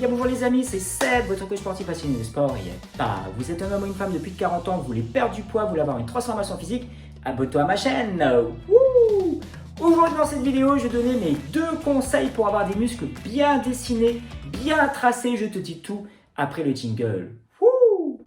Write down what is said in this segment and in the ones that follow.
Bonjour les amis, c'est Seb, votre coach sportif passionné de sport. Et vous êtes un homme ou une femme depuis 40 ans, vous voulez perdre du poids, vous voulez avoir une transformation physique, abonne-toi à ma chaîne. Wouh! Aujourd'hui dans cette vidéo, je vais donner mes 2 conseils pour avoir des muscles bien dessinés, bien tracés. Je te dis tout après le jingle. Wouh!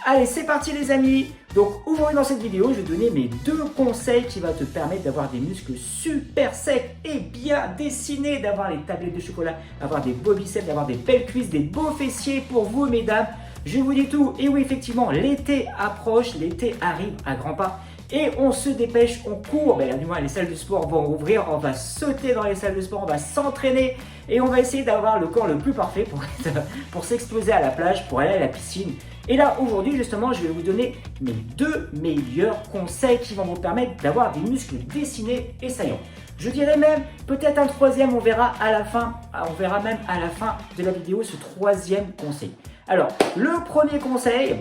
Allez, c'est parti les amis. Donc aujourd'hui dans cette vidéo, je vais donner mes 2 conseils qui vont te permettre d'avoir des muscles super secs et bien dessinés, d'avoir les tablettes de chocolat, d'avoir des beaux biceps, d'avoir des belles cuisses, des beaux fessiers pour vous mesdames. Je vous dis tout. Et oui, effectivement, l'été approche, l'été arrive à grands pas. Et on se dépêche, on court, du moins les salles de sport vont ouvrir, on va sauter dans les salles de sport, on va s'entraîner et on va essayer d'avoir le corps le plus parfait pour s'exposer à la plage, pour aller à la piscine. Et là aujourd'hui justement je vais vous donner mes 2 meilleurs conseils qui vont vous permettre d'avoir des muscles dessinés et saillants. Je dirais même peut-être un 3e, on verra à la fin, même à la fin de la vidéo ce 3e conseil. Alors le premier conseil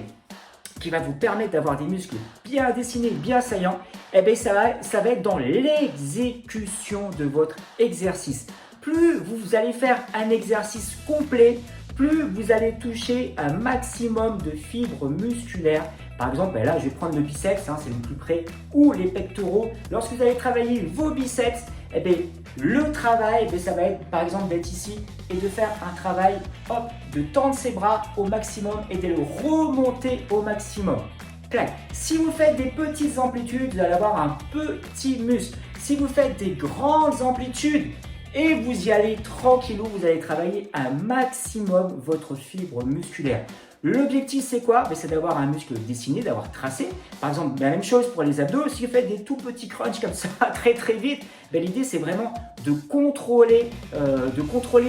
qui va vous permettre d'avoir des muscles bien dessinés, bien saillants, ça va être dans l'exécution de votre exercice. Plus vous allez faire un exercice complet, plus vous allez toucher un maximum de fibres musculaires. Par exemple, là, je vais prendre le biceps, c'est le plus près, ou les pectoraux. Lorsque vous allez travailler vos biceps, le travail, ça va être, par exemple, d'être ici et de faire un travail, de tendre ses bras au maximum et de le remonter au maximum. Clac. Si vous faites des petites amplitudes, vous allez avoir un petit muscle. Si vous faites des grandes amplitudes, et vous y allez tranquillou, vous allez travailler un maximum votre fibre musculaire. L'objectif c'est quoi? C'est d'avoir un muscle dessiné, d'avoir tracé. Par exemple, la même chose pour les abdos. Si vous faites des tout petits crunchs comme ça très vite, l'idée c'est vraiment de contrôler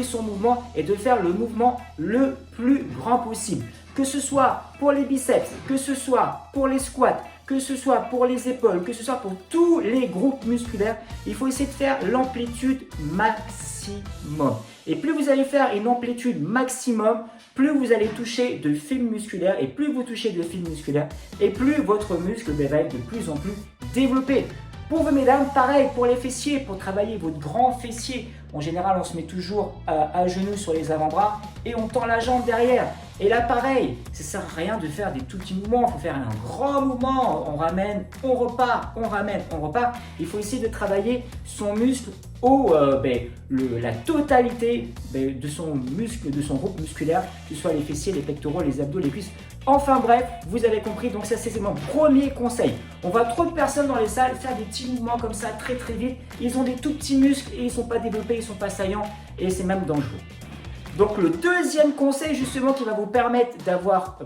son mouvement et de faire le mouvement le plus grand possible. Que ce soit pour les biceps, que ce soit pour les squats, que ce soit pour les épaules, que ce soit pour tous les groupes musculaires, il faut essayer de faire l'amplitude maximum. Et plus vous allez faire une amplitude maximum, plus vous allez toucher de fibres musculaires. Et plus vous touchez de fibres musculaires, et plus votre muscle va être de plus en plus développé. Pour vous mesdames, pareil pour les fessiers, pour travailler votre grand fessier. En général, on se met toujours à genoux sur les avant-bras et on tend la jambe derrière. Et là, pareil, ça ne sert à rien de faire des tout petits mouvements. Il faut faire un grand mouvement. On ramène, on repart, on ramène, on repart. Il faut essayer de travailler son muscle la totalité de son muscle, de son groupe musculaire, que ce soit les fessiers, les pectoraux, les abdos, les cuisses. Enfin bref, vous avez compris, donc ça c'est mon premier conseil. On voit trop de personnes dans les salles faire des petits mouvements comme ça très vite. Ils ont des tout petits muscles et ils ne sont pas développés, ils ne sont pas saillants et c'est même dangereux. Donc le deuxième conseil justement qui va vous permettre d'avoir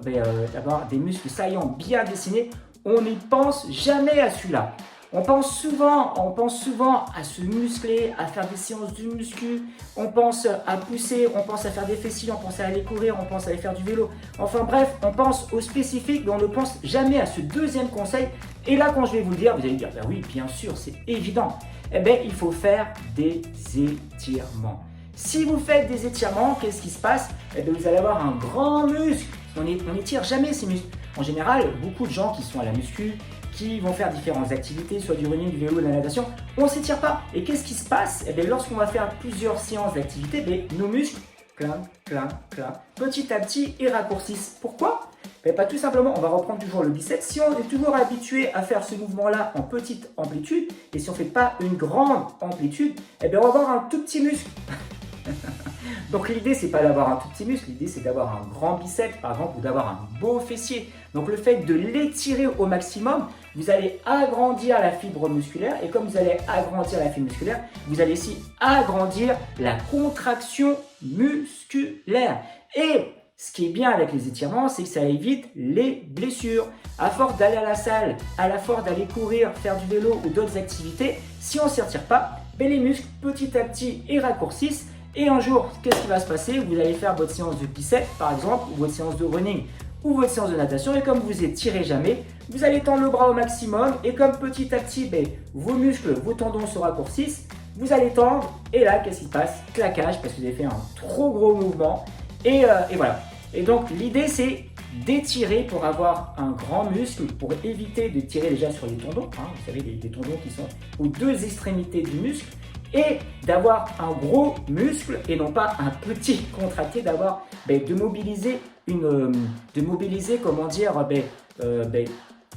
des muscles saillants bien dessinés, on n'y pense jamais à celui-là. On pense souvent à se muscler, à faire des séances de muscu, on pense à pousser, on pense à faire des fessiers, on pense à aller courir, on pense à aller faire du vélo. Enfin bref, on pense au spécifique, mais on ne pense jamais à ce deuxième conseil. Et là, quand je vais vous le dire, vous allez dire, oui, bien sûr, c'est évident. Il faut faire des étirements. Si vous faites des étirements, qu'est-ce qui se passe? Vous allez avoir un grand muscle. On n'étire jamais ces muscles. En général, beaucoup de gens qui sont à la muscu, qui vont faire différentes activités, soit du running, du vélo, de la natation, on ne s'étire pas. Et qu'est-ce qui se passe? Lorsqu'on va faire plusieurs séances d'activité, nos muscles, petit à petit, ils raccourcissent. Pourquoi? Pas tout simplement, on va reprendre toujours le biceps. Si on est toujours habitué à faire ce mouvement-là en petite amplitude, et si on ne fait pas une grande amplitude, on va avoir un tout petit muscle. Donc l'idée c'est pas d'avoir un tout petit muscle, l'idée c'est d'avoir un grand biceps par exemple ou d'avoir un beau fessier. Donc le fait de l'étirer au maximum, vous allez agrandir la fibre musculaire et comme vous allez agrandir la fibre musculaire, vous allez aussi agrandir la contraction musculaire. Et ce qui est bien avec les étirements, c'est que ça évite les blessures. À force d'aller à la salle, à force d'aller courir, faire du vélo ou d'autres activités, si on ne s'étire pas, les muscles petit à petit ils raccourcissent. Et un jour, qu'est-ce qui va se passer? Vous allez faire votre séance de biceps par exemple, ou votre séance de running, ou votre séance de natation. Et comme vous étirez jamais, vous allez tendre le bras au maximum. Et comme petit à petit, vos muscles, vos tendons se raccourcissent, vous allez tendre et là, qu'est-ce qui se passe? Claquage parce que vous avez fait un trop gros mouvement et voilà. Et donc, l'idée, c'est d'étirer pour avoir un grand muscle, pour éviter de tirer déjà sur les tendons, hein, vous savez, les tendons qui sont aux deux extrémités du muscle, et d'avoir un gros muscle et non pas un petit contracté, d'avoir, de mobiliser comment dire,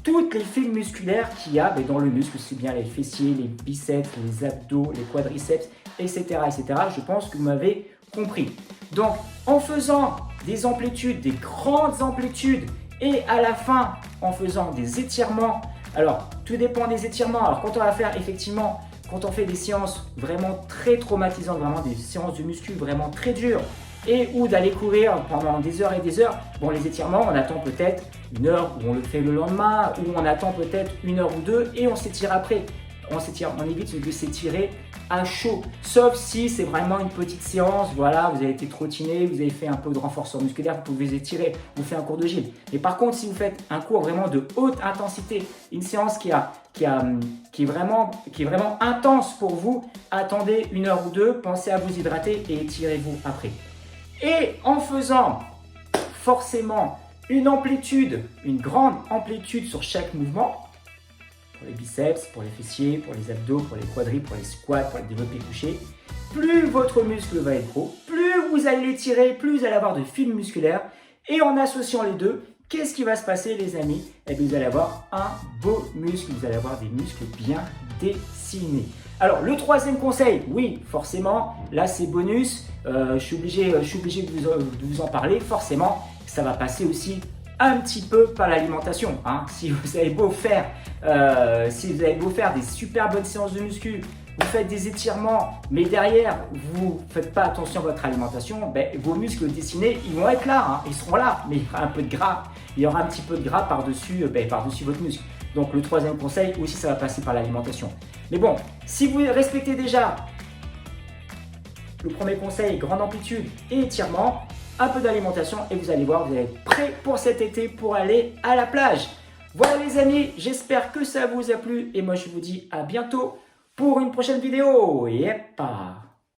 toutes les fibres musculaires qu'il y a dans le muscle, c'est bien les fessiers, les biceps, les abdos, les quadriceps, etc., etc. Je pense que vous m'avez compris. Donc, en faisant des amplitudes, des grandes amplitudes, et à la fin, en faisant des étirements, alors, tout dépend des étirements. Alors, quand on va faire effectivement, quand on fait des séances vraiment très traumatisantes, vraiment des séances de muscu vraiment très dures, et ou d'aller courir pendant des heures et des heures, bon, les étirements, on attend peut-être une heure, ou on le fait le lendemain, ou on attend peut-être une heure ou deux, et on s'étire après. On évite de s'étirer à chaud, sauf si c'est vraiment une petite séance, voilà, vous avez été trottiné, vous avez fait un peu de renforcement musculaire, vous pouvez étirer, vous faites un cours de gym. Mais par contre, si vous faites un cours vraiment de haute intensité, une séance qui est vraiment intense pour vous, attendez une heure ou deux, pensez à vous hydrater et étirez-vous après. Et en faisant forcément une amplitude, une grande amplitude sur chaque mouvement, pour les biceps, pour les fessiers, pour les abdos, pour les quadris, pour les squats, pour les développés couchés, plus votre muscle va être gros, plus vous allez l'étirer, plus vous allez avoir de fibres musculaires. Et en associant les deux, qu'est-ce qui va se passer, les amis? Eh bien, vous allez avoir un beau muscle, vous allez avoir des muscles bien dessinés. Alors, le troisième conseil, oui, forcément, là c'est bonus, je suis obligé de vous en parler, forcément, ça va passer aussi un petit peu par l'alimentation. Hein. Si vous avez beau faire des super bonnes séances de muscu, vous faites des étirements, mais derrière, vous ne faites pas attention à votre alimentation, vos muscles dessinés, ils vont être là, hein, ils seront là, mais il y aura un peu de gras, il y aura un petit peu de gras par-dessus votre muscle. Donc le troisième conseil aussi, ça va passer par l'alimentation. Mais bon, si vous respectez déjà le premier conseil, grande amplitude et étirement, un peu d'alimentation et vous allez voir, vous allez être prêt pour cet été pour aller à la plage. Voilà les amis, j'espère que ça vous a plu et moi je vous dis à bientôt pour une prochaine vidéo. Yep.